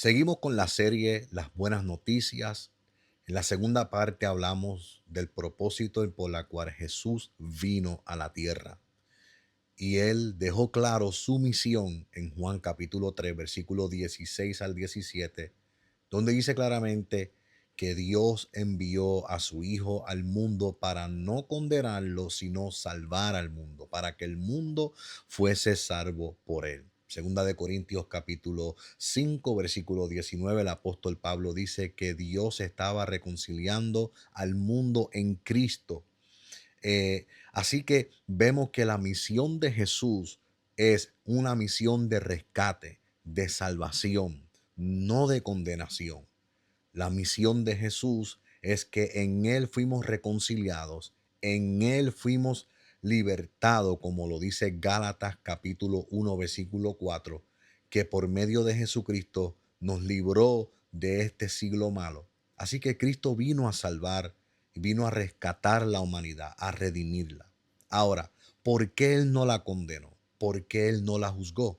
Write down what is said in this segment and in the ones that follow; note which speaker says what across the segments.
Speaker 1: Seguimos con la serie Las Buenas Noticias. En la segunda parte hablamos del propósito por la cual Jesús vino a la tierra. Y él dejó claro su misión en Juan capítulo 3, versículo 16 al 17, donde dice claramente que Dios envió a su Hijo al mundo para no condenarlo, sino salvar al mundo, para que el mundo fuese salvo por él. Segunda de Corintios capítulo 5, versículo 19, el apóstol Pablo dice que Dios estaba reconciliando al mundo en Cristo. Así que vemos que la misión de Jesús es una misión de rescate, de salvación, no de condenación. La misión de Jesús es que en Él fuimos reconciliados, en Él fuimos libertados, como lo dice Gálatas capítulo 1, versículo 4, que por medio de Jesucristo nos libró de este siglo malo. Así que Cristo vino a salvar, vino a rescatar la humanidad, a redimirla. Ahora, ¿por qué Él no la condenó? ¿Por qué Él no la juzgó?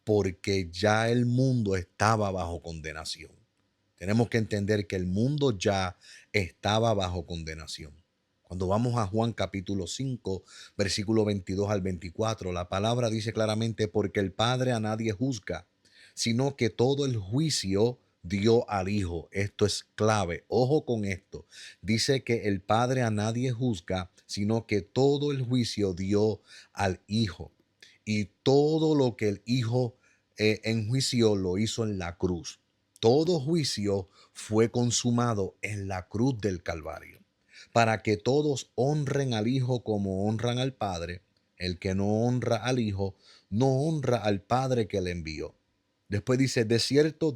Speaker 1: Porque ya el mundo estaba bajo condenación. Tenemos que entender que el mundo ya estaba bajo condenación. Cuando vamos a Juan capítulo 5, versículo 22 al 24, la palabra dice claramente, porque el Padre a nadie juzga, sino que todo el juicio dio al Hijo. Esto es clave. Ojo con esto. Dice que el Padre a nadie juzga, sino que todo el juicio dio al Hijo. Y todo lo que el Hijo enjuició lo hizo en la cruz. Todo juicio fue consumado en la cruz del Calvario, para que todos honren al Hijo como honran al Padre. El que no honra al Hijo, no honra al Padre que le envió. Después dice, de cierto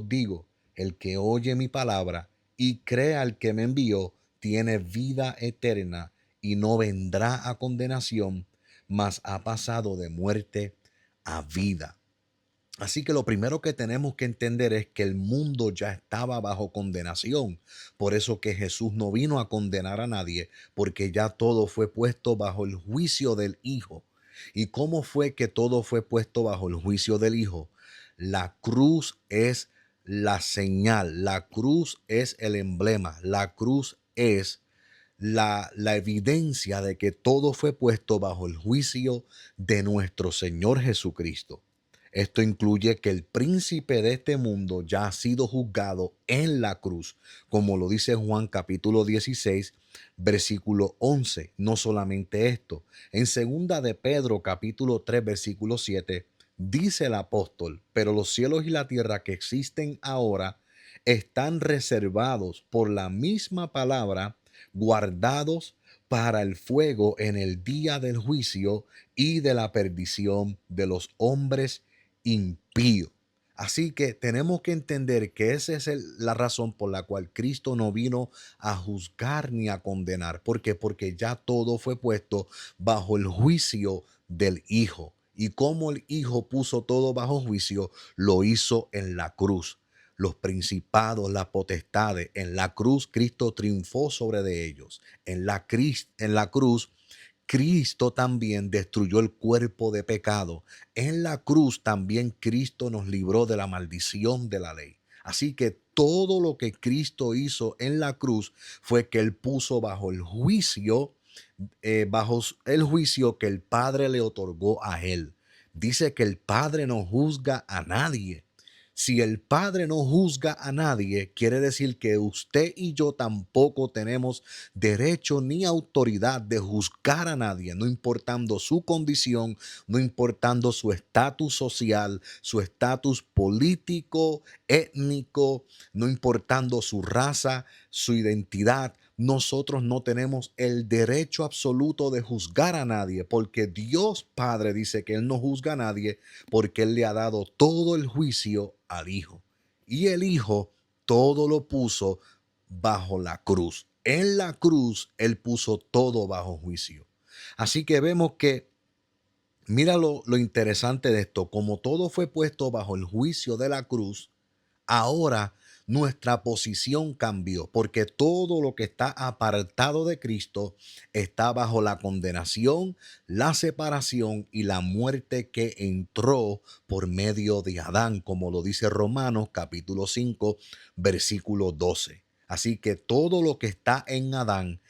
Speaker 1: digo, el que oye mi palabra y cree al que me envió, tiene vida eterna y no vendrá a condenación, mas ha pasado de muerte a vida. Así que lo primero que tenemos que entender es que el mundo ya estaba bajo condenación. Por eso que Jesús no vino a condenar a nadie, porque ya todo fue puesto bajo el juicio del Hijo. ¿Y cómo fue que todo fue puesto bajo el juicio del Hijo? La cruz es la señal, la cruz es el emblema, la cruz es la evidencia de que todo fue puesto bajo el juicio de nuestro Señor Jesucristo. Esto incluye que el príncipe de este mundo ya ha sido juzgado en la cruz, como lo dice Juan capítulo 16, versículo 11. No solamente esto, en segunda de Pedro capítulo 3, versículo 7, dice el apóstol, pero los cielos y la tierra que existen ahora están reservados por la misma palabra, guardados para el fuego en el día del juicio y de la perdición de los hombres impío. Así que tenemos que entender que esa es la razón por la cual Cristo no vino a juzgar ni a condenar. ¿Por qué? Porque ya todo fue puesto bajo el juicio del Hijo. Y como el Hijo puso todo bajo juicio, lo hizo en la cruz. Los principados, las potestades, en la cruz Cristo triunfó sobre de ellos. En la cruz Cristo también destruyó el cuerpo de pecado. En la cruz también Cristo nos libró de la maldición de la ley. Así que todo lo que Cristo hizo en la cruz fue que Él puso bajo el juicio que el Padre le otorgó a Él. Dice que el Padre no juzga a nadie. Si el Padre no juzga a nadie, quiere decir que usted y yo tampoco tenemos derecho ni autoridad de juzgar a nadie, no importando su condición, no importando su estatus social, su estatus político, étnico, no importando su raza, su identidad. Nosotros no tenemos el derecho absoluto de juzgar a nadie, porque Dios Padre dice que Él no juzga a nadie, porque Él le ha dado todo el juicio al Hijo. Y el Hijo todo lo puso bajo la cruz. En la cruz Él puso todo bajo juicio. Así que vemos que, mira lo interesante de esto, como todo fue puesto bajo el juicio de la cruz, ahora nuestra posición cambió, porque todo lo que está apartado de Cristo está bajo la condenación, la separación y la muerte que entró por medio de Adán, como lo dice Romanos capítulo 5, versículo 12. Así que todo lo que está en Adán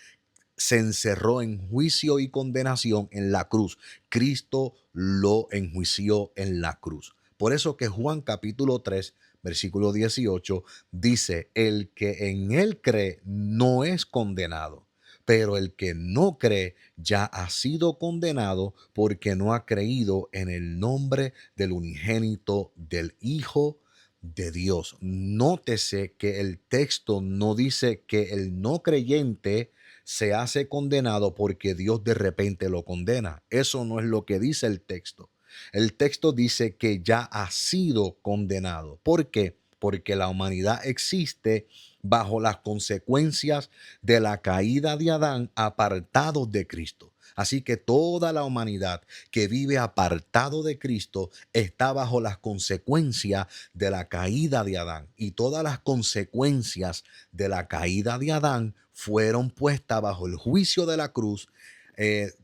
Speaker 1: se encerró en juicio y condenación en la cruz. Cristo lo enjuició en la cruz. Por eso que Juan capítulo 3, versículo 18 dice, el que en él cree no es condenado, pero el que no cree ya ha sido condenado porque no ha creído en el nombre del unigénito del Hijo de Dios. Nótese que el texto no dice que el no creyente se hace condenado porque Dios de repente lo condena. Eso no es lo que dice el texto. El texto dice que ya ha sido condenado. ¿Por qué? Porque la humanidad existe bajo las consecuencias de la caída de Adán, apartados de Cristo. Así que toda la humanidad que vive apartado de Cristo está bajo las consecuencias de la caída de Adán. Y todas las consecuencias de la caída de Adán fueron puestas bajo el juicio de la cruz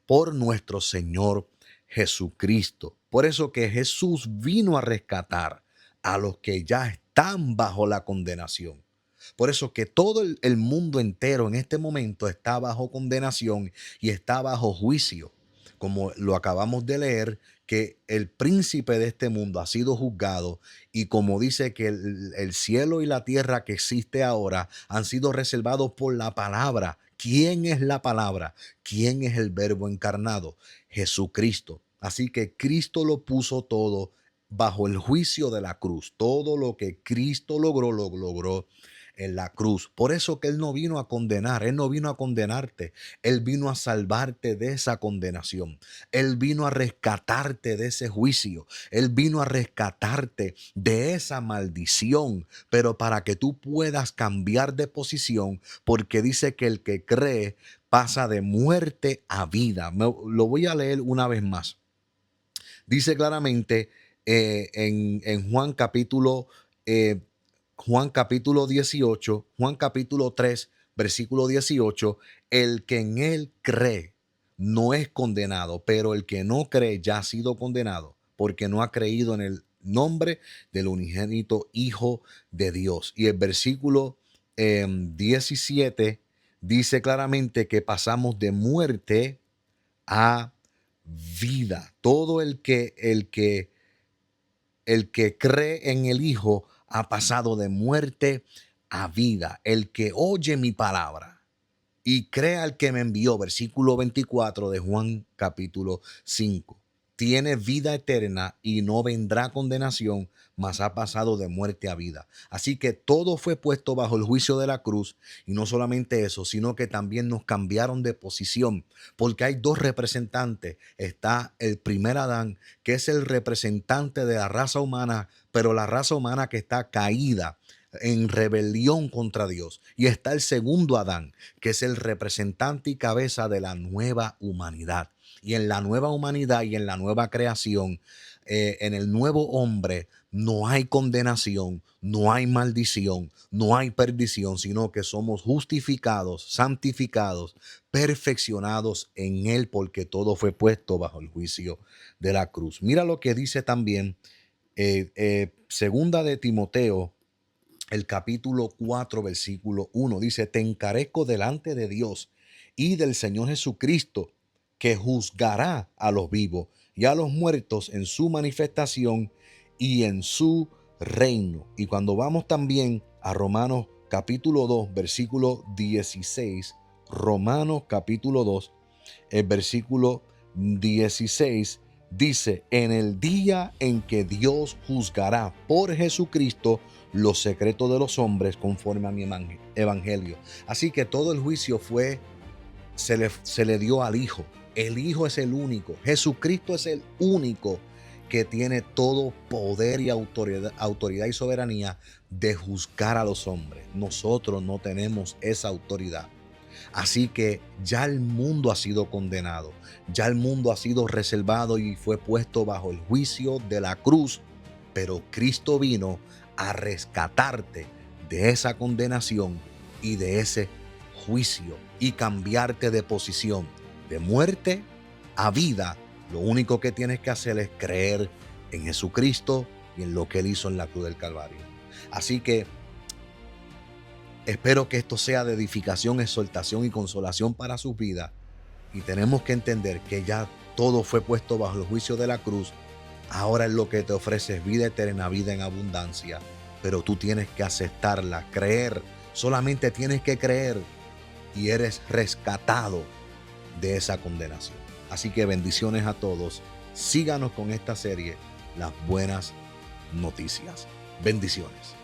Speaker 1: por nuestro Señor Jesucristo. Por eso que Jesús vino a rescatar a los que ya están bajo la condenación. Por eso que todo el mundo entero en este momento está bajo condenación y está bajo juicio. Como lo acabamos de leer, que el príncipe de este mundo ha sido juzgado y como dice que el cielo y la tierra que existe ahora han sido reservados por la palabra. ¿Quién es la palabra? ¿Quién es el verbo encarnado? Jesucristo. Así que Cristo lo puso todo bajo el juicio de la cruz. Todo lo que Cristo logró, lo logró en la cruz. Por eso que Él no vino a condenar, Él no vino a condenarte, Él vino a salvarte de esa condenación, Él vino a rescatarte de ese juicio, Él vino a rescatarte de esa maldición, pero para que tú puedas cambiar de posición, porque dice que el que cree pasa de muerte a vida. Lo voy a leer una vez más. Dice claramente en eh, Juan capítulo 18, Juan capítulo 3, versículo 18, el que en él cree no es condenado, pero el que no cree ya ha sido condenado porque no ha creído en el nombre del unigénito Hijo de Dios. Y el versículo 17 dice claramente que pasamos de muerte a vida. Todo el que cree en el Hijo ha pasado de muerte a vida. El que oye mi palabra y crea al que me envió, versículo 24 de Juan capítulo 5, tiene vida eterna y no vendrá condenación, mas ha pasado de muerte a vida. Así que todo fue puesto bajo el juicio de la cruz, y no solamente eso, sino que también nos cambiaron de posición, porque hay dos representantes. Está el primer Adán, que es el representante de la raza humana, pero la raza humana que está caída en rebelión contra Dios. Y está el segundo Adán, que es el representante y cabeza de la nueva humanidad. Y en la nueva humanidad y en la nueva creación, en el nuevo hombre, no hay condenación, no hay maldición, no hay perdición, sino que somos justificados, santificados, perfeccionados en Él, porque todo fue puesto bajo el juicio de la cruz. Mira lo que dice también segunda de Timoteo, el capítulo 4, versículo 1. Dice, te encarezco delante de Dios y del Señor Jesucristo, que juzgará a los vivos y a los muertos en su manifestación y en su reino. Y cuando vamos también a Romanos capítulo 2, versículo 16, Romanos capítulo 2, el versículo 16 dice, en el día en que Dios juzgará por Jesucristo los secretos de los hombres conforme a mi evangelio. Así que todo el juicio se le dio al Hijo. El Hijo es el único. Jesucristo es el único que tiene todo poder y autoridad y soberanía de juzgar a los hombres. Nosotros no tenemos esa autoridad. Así que ya el mundo ha sido condenado, ya el mundo ha sido reservado y fue puesto bajo el juicio de la cruz, pero Cristo vino a rescatarte de esa condenación y de ese juicio y cambiarte de posición de muerte a vida. Lo único que tienes que hacer es creer en Jesucristo y en lo que Él hizo en la cruz del Calvario. Así que espero que esto sea de edificación, exhortación y consolación para sus vidas. Y tenemos que entender que ya todo fue puesto bajo el juicio de la cruz. Ahora es lo que te ofrece es vida eterna, vida en abundancia. Pero tú tienes que aceptarla, creer. Solamente tienes que creer y eres rescatado de esa condenación. Así que bendiciones a todos. Síganos con esta serie, Las Buenas Noticias. Bendiciones.